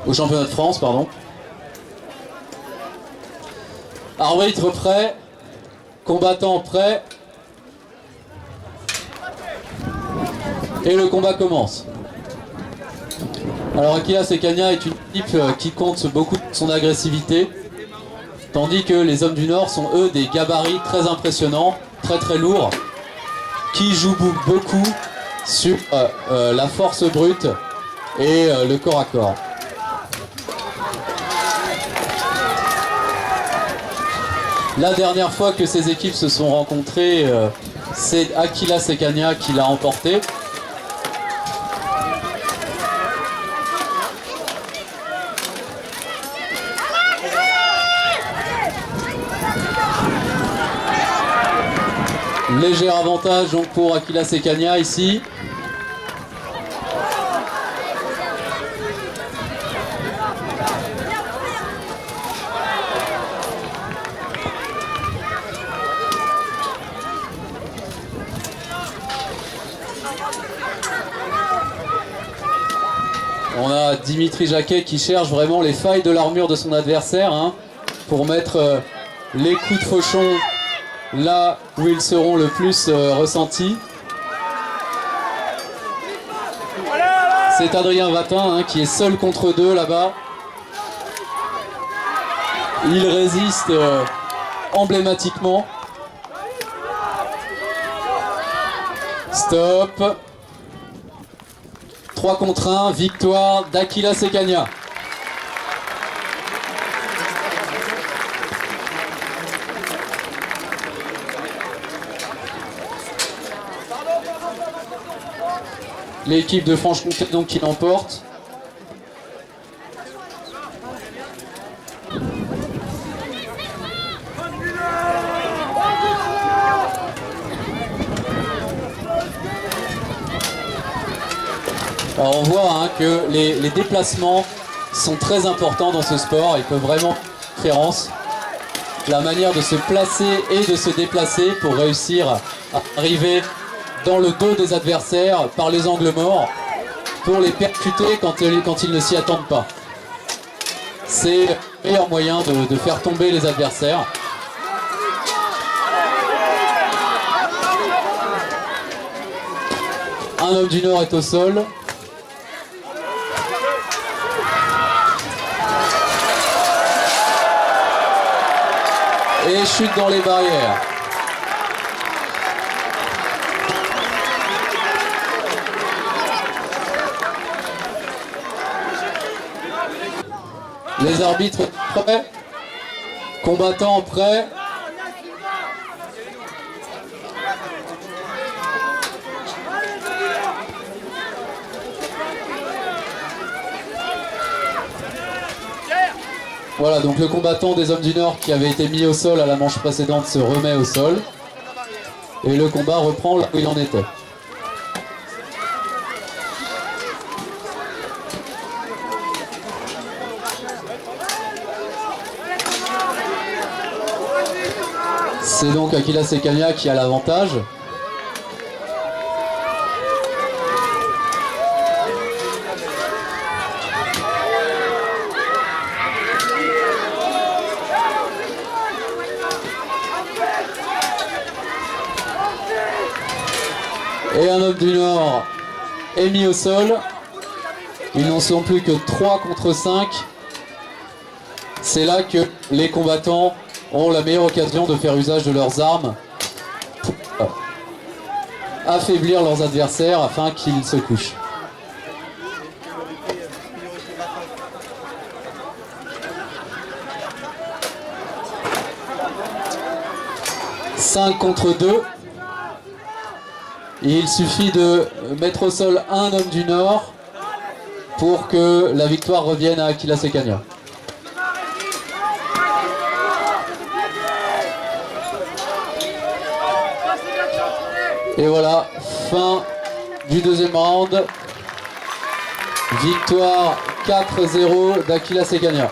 au championnat de France, pardon. Arbitre prêt, combattant prêt. Et le combat commence. Alors Aquila Sekania est une équipe qui compte beaucoup de son agressivité, tandis que les hommes du Nord sont eux des gabarits très impressionnants, très lourds, qui jouent beaucoup sur la force brute et le corps à corps. La dernière fois que ces équipes se sont rencontrées, c'est Aquila Sekania qui l'a emporté. Léger avantage donc pour Aquila Sekania ici. On a Dimitri Jacquet qui cherche vraiment les failles de l'armure de son adversaire pour mettre les coups de fauchon là où ils seront le plus ressentis. C'est Adrien Vatin qui est seul contre deux là-bas. Il résiste emblématiquement. Stop. 3 contre 1, victoire d'Aquila Sekania. L'équipe de Franche-Comté donc qui l'emporte. Alors on voit que les déplacements sont très importants dans ce sport. Ils peuvent vraiment faire une différence. La manière de se placer et de se déplacer pour réussir à arriver dans le dos des adversaires par les angles morts pour les percuter quand ils ne s'y attendent pas. C'est le meilleur moyen de faire tomber les adversaires. Un homme du Nord est au sol. Et chute dans les barrières. Les arbitres prêts, combattants prêts. Voilà, donc le combattant des hommes du Nord qui avait été mis au sol à la manche précédente se remet au sol. Et le combat reprend là où il en était. C'est donc Aquila Sekania qui a l'avantage. Et un homme du Nord est mis au sol. Ils n'en sont plus que 3 contre 5. C'est là que les combattants ont la meilleure occasion de faire usage de leurs armes pour affaiblir leurs adversaires afin qu'ils se couchent. « 5 contre 2. Il suffit de mettre au sol un homme du Nord pour que la victoire revienne à Aquila Sekania. Et voilà, fin du deuxième round. Victoire 4-0 d'Aquila Sekania.